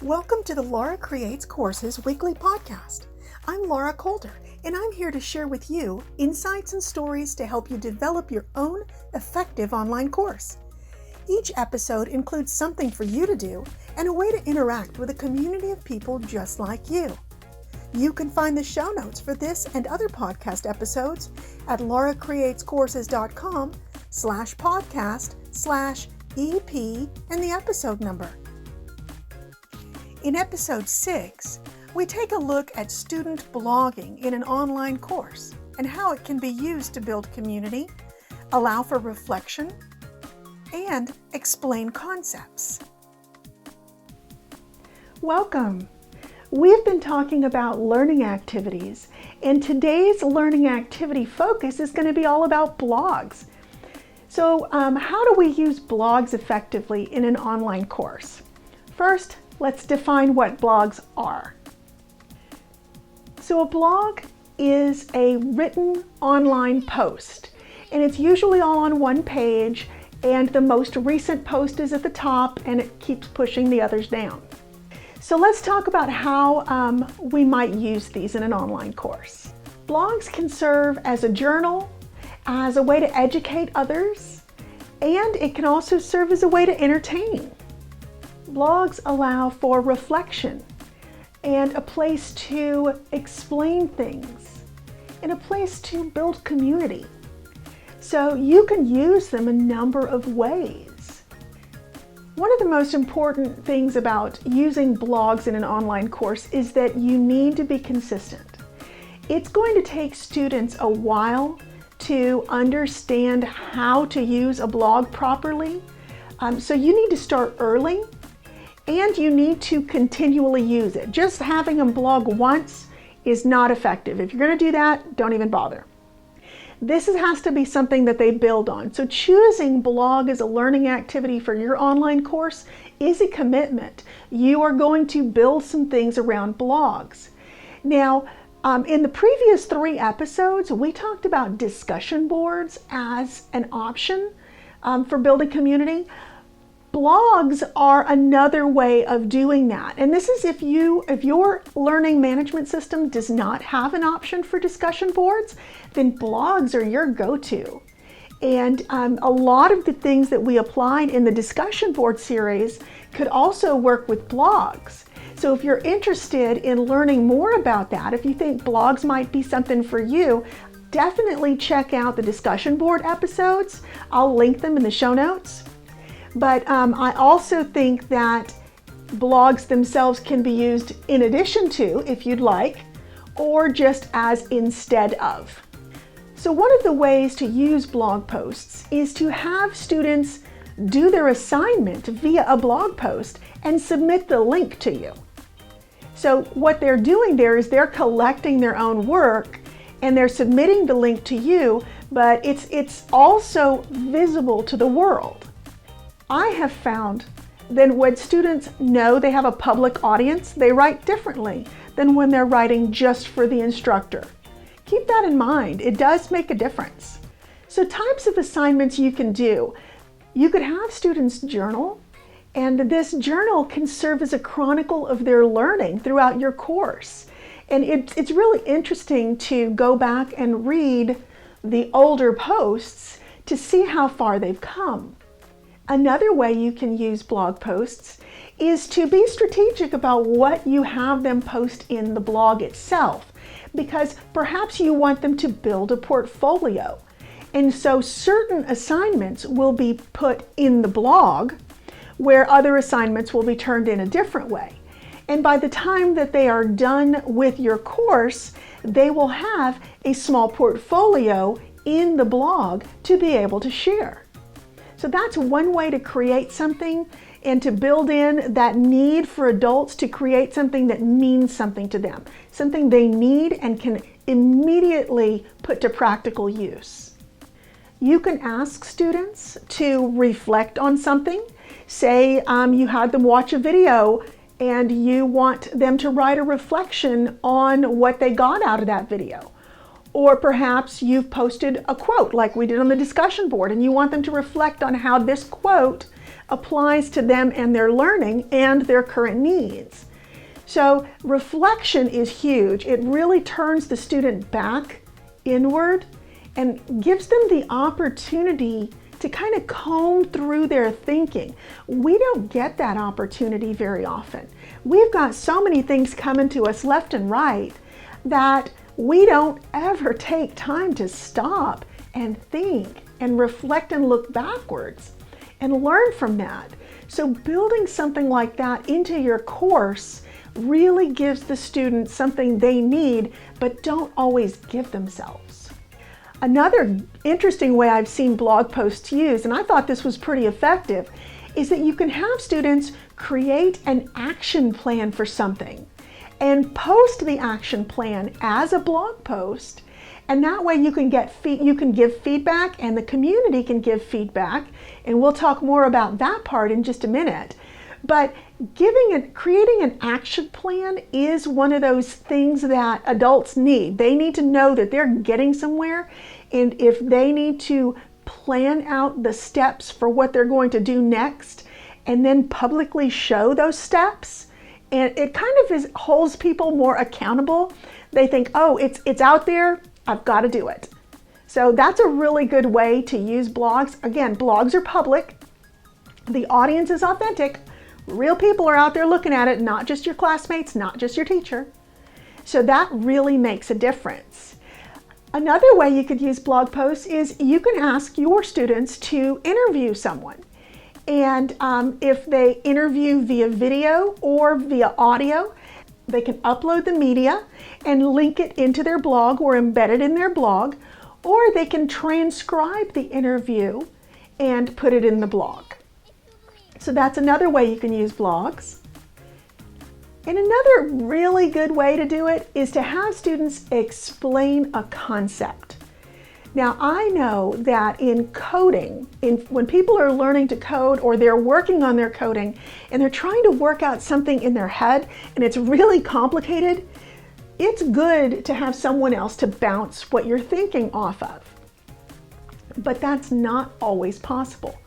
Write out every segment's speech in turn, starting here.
Welcome to the Laura Creates Courses weekly podcast. I'm Laura Calder, and I'm here to share with you insights and stories to help you develop your own effective online course. Each episode includes something for you to do and a way to interact with a community of people just like you. You can find the show notes for this and other podcast episodes at lauracreatescourses.com/podcast/EP and the episode number. In episode 6, we take a look at student blogging in an online course and how it can be used to build community, allow for reflection, and explain concepts. Welcome! We've been talking about learning activities, and today's learning activity focus is going to be all about blogs. So how do we use blogs effectively in an online course? First, let's define what blogs are. So a blog is a written online post, and it's usually all on one page, and the most recent post is at the top, and it keeps pushing the others down. So let's talk about how we might use these in an online course. Blogs can serve as a journal, as a way to educate others, and it can also serve as a way to entertain. Blogs allow for reflection and a place to explain things and a place to build community. So you can use them a number of ways. One of the most important things about using blogs in an online course is that you need to be consistent. It's going to take students a while to understand how to use a blog properly. So you need to start early. And you need to continually use it. Just having them blog once is not effective. If you're going to do that, don't even bother. This has to be something that they build on. So choosing blog as a learning activity for your online course is a commitment. You are going to build some things around blogs. Now, in the previous 3 episodes, we talked about discussion boards as an option for building community. Blogs are another way of doing that. And this is if your learning management system does not have an option for discussion boards, then blogs are your go-to. And a lot of the things that we applied in the discussion board series could also work with blogs. So if you're interested in learning more about that, if you think blogs might be something for you, definitely check out the discussion board episodes. I'll link them in the show notes. But I also think that blogs themselves can be used in addition to, if you'd like, or just as instead of. So one of the ways to use blog posts is to have students do their assignment via a blog post and submit the link to you. So what they're doing there is they're collecting their own work and they're submitting the link to you, but it's also visible to the world. I have found that when students know they have a public audience, they write differently than when they're writing just for the instructor. Keep that in mind. It does make a difference. So types of assignments you can do. You could have students journal, and this journal can serve as a chronicle of their learning throughout your course. And it's really interesting to go back and read the older posts to see how far they've come. Another way you can use blog posts is to be strategic about what you have them post in the blog itself, because perhaps you want them to build a portfolio. And so certain assignments will be put in the blog where other assignments will be turned in a different way. And by the time that they are done with your course, they will have a small portfolio in the blog to be able to share. So that's one way to create something and to build in that need for adults to create something that means something to them, something they need and can immediately put to practical use. You can ask students to reflect on something. Say you had them watch a video and you want them to write a reflection on what they got out of that video. Or perhaps you've posted a quote like we did on the discussion board and you want them to reflect on how this quote applies to them and their learning and their current needs. So reflection is huge. It really turns the student back inward and gives them the opportunity to kind of comb through their thinking. We don't get that opportunity very often. We've got so many things coming to us left and right that we don't ever take time to stop and think and reflect and look backwards and learn from that. So building something like that into your course really gives the student something they need but don't always give themselves. Another interesting way I've seen blog posts used, and I thought this was pretty effective, is that you can have students create an action plan for something and post the action plan as a blog post, and that way you can give feedback and the community can give feedback, and we'll talk more about that part in just a minute. But creating an action plan is one of those things that adults need. They need to know that they're getting somewhere, and if they need to plan out the steps for what they're going to do next and then publicly show those steps, and it kind of holds people more accountable. They think, oh, it's out there, I've got to do it. So that's a really good way to use blogs. Again, blogs are public. The audience is authentic. Real people are out there looking at it, not just your classmates, not just your teacher. So that really makes a difference. Another way you could use blog posts is you can ask your students to interview someone. And if they interview via video or via audio, they can upload the media and link it into their blog or embed it in their blog, or they can transcribe the interview and put it in the blog. So that's another way you can use blogs. And another really good way to do it is to have students explain a concept. Now, I know that in coding, when people are learning to code or they're working on their coding and they're trying to work out something in their head and it's really complicated, it's good to have someone else to bounce what you're thinking off of. But that's not always possible.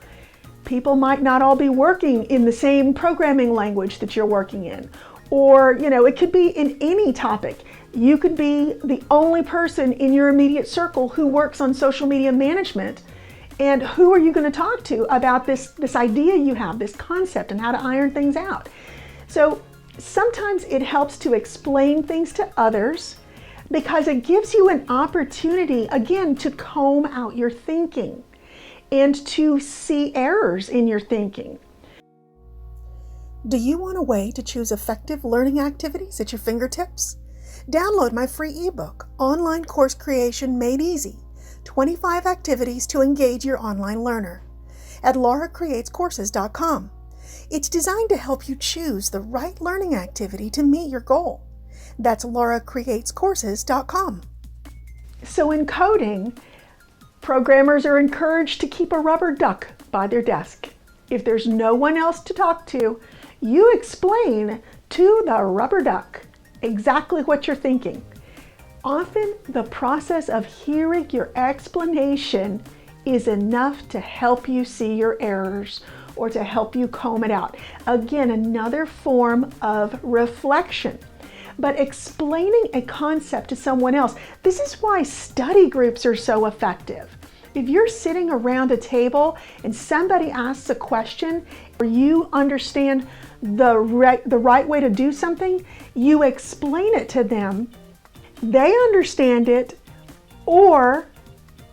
People might not all be working in the same programming language that you're working in, or it could be in any topic. You could be the only person in your immediate circle who works on social media management, and who are you going to talk to about this idea you have, this concept, and how to iron things out? So sometimes it helps to explain things to others because it gives you an opportunity, again, to comb out your thinking and to see errors in your thinking. Do you want a way to choose effective learning activities at your fingertips? Download my free ebook, Online Course Creation Made Easy, 25 Activities to Engage Your Online Learner, at lauracreatescourses.com. It's designed to help you choose the right learning activity to meet your goal. That's lauracreatescourses.com. So in coding, programmers are encouraged to keep a rubber duck by their desk. If there's no one else to talk to, you explain to the rubber duck exactly what you're thinking. Often the process of hearing your explanation is enough to help you see your errors or to help you comb it out. Again, another form of reflection. But explaining a concept to someone else, this is why study groups are so effective. If you're sitting around a table and somebody asks a question or you understand the right way to do something, you explain it to them, they understand it, or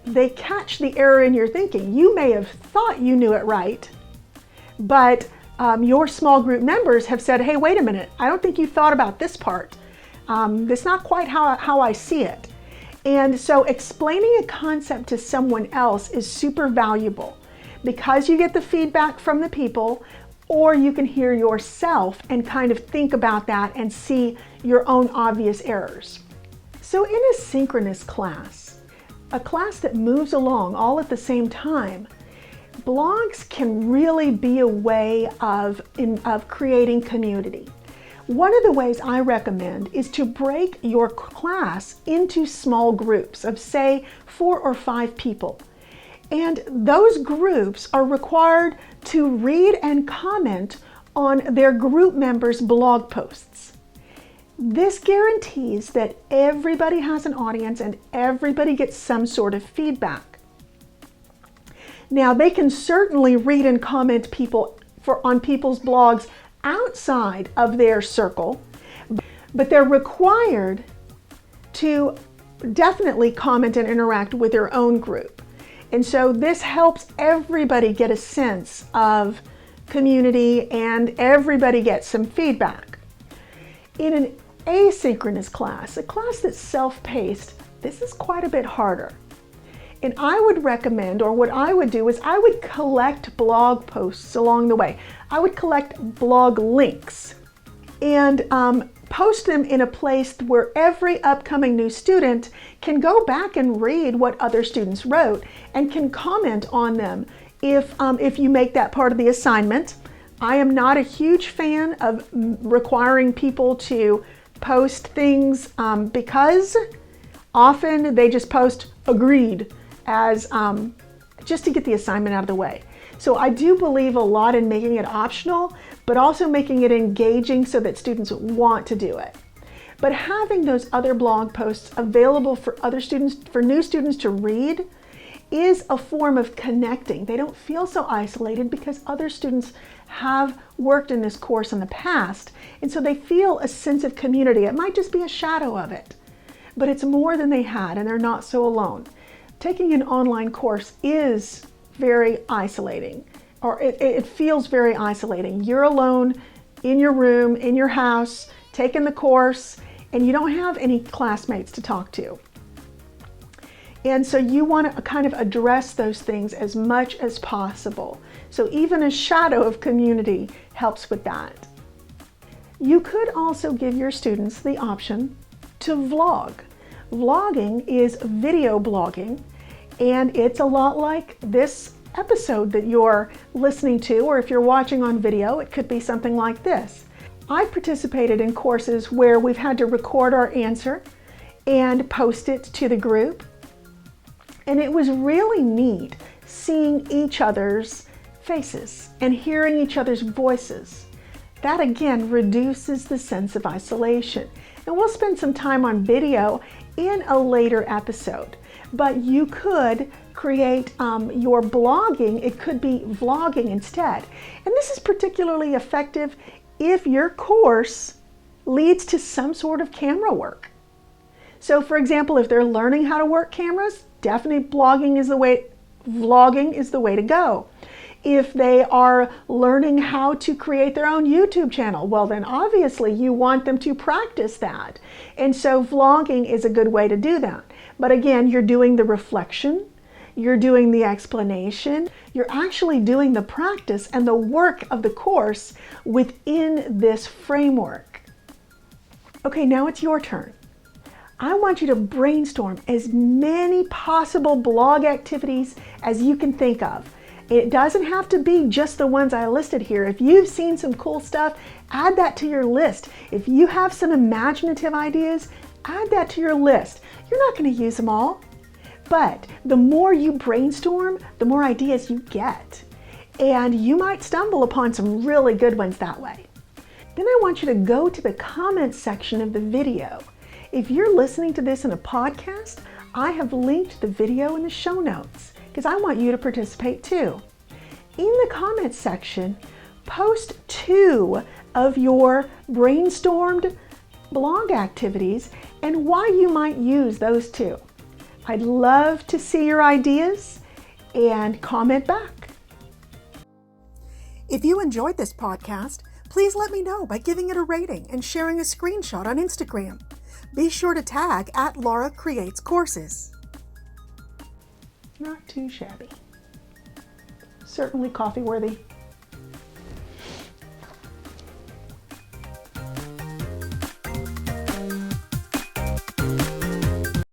they catch the error in your thinking. You may have thought you knew it right, but your small group members have said, hey, wait a minute, I don't think you thought about this part. That's not quite how I see it. And so explaining a concept to someone else is super valuable because you get the feedback from the people, or you can hear yourself and kind of think about that and see your own obvious errors. So in a synchronous class, a class that moves along all at the same time, blogs can really be a way of creating community. One of the ways I recommend is to break your class into small groups of, say, 4 or 5 people. And those groups are required to read and comment on their group members' blog posts. This guarantees that everybody has an audience and everybody gets some sort of feedback. Now, they can certainly read and comment on people's blogs outside of their circle, but they're required to definitely comment and interact with their own group. And so this helps everybody get a sense of community and everybody gets some feedback. In an asynchronous class, a class that's self-paced, this is quite a bit harder. And I would recommend, or what I would do is I would collect blog posts along the way. I would collect blog links and post them in a place where every upcoming new student can go back and read what other students wrote and can comment on them if you make that part of the assignment. I am not a huge fan of requiring people to post things because often they just post agreed as just to get the assignment out of the way. So I do believe a lot in making it optional, but also making it engaging so that students want to do it. But having those other blog posts available for other students, for new students to read, is a form of connecting. They don't feel so isolated because other students have worked in this course in the past, and so they feel a sense of community. It might just be a shadow of it, but it's more than they had, and they're not so alone. Taking an online course is very isolating, or it feels very isolating. You're alone in your room, in your house, taking the course, and you don't have any classmates to talk to. And so you want to kind of address those things as much as possible. So even a shadow of community helps with that. You could also give your students the option to vlog. Vlogging is video blogging, and it's a lot like this episode that you're listening to, or if you're watching on video, it could be something like this. I've participated in courses where we've had to record our answer and post it to the group. And it was really neat seeing each other's faces and hearing each other's voices. That again reduces the sense of isolation. And we'll spend some time on video in a later episode. But you could create your blogging, it could be vlogging instead. And this is particularly effective if your course leads to some sort of camera work. So for example, if they're learning how to work cameras, definitely vlogging is the way to go. If they are learning how to create their own YouTube channel, well then obviously you want them to practice that. And so vlogging is a good way to do that. But again, you're doing the reflection, you're doing the explanation, you're actually doing the practice and the work of the course within this framework. Okay, now it's your turn. I want you to brainstorm as many possible blog activities as you can think of. It doesn't have to be just the ones I listed here. If you've seen some cool stuff, add that to your list. If you have some imaginative ideas, add that to your list. You're not going to use them all, but the more you brainstorm, the more ideas you get. And you might stumble upon some really good ones that way. Then I want you to go to the comments section of the video. If you're listening to this in a podcast, I have linked the video in the show notes because I want you to participate too. In the comments section, post 2 of your brainstormed blog activities and why you might use those 2. I'd love to see your ideas and comment back. If you enjoyed this podcast, please let me know by giving it a rating and sharing a screenshot on Instagram. Be sure to tag @LauraCreatesCourses. Not too shabby. Certainly coffee worthy.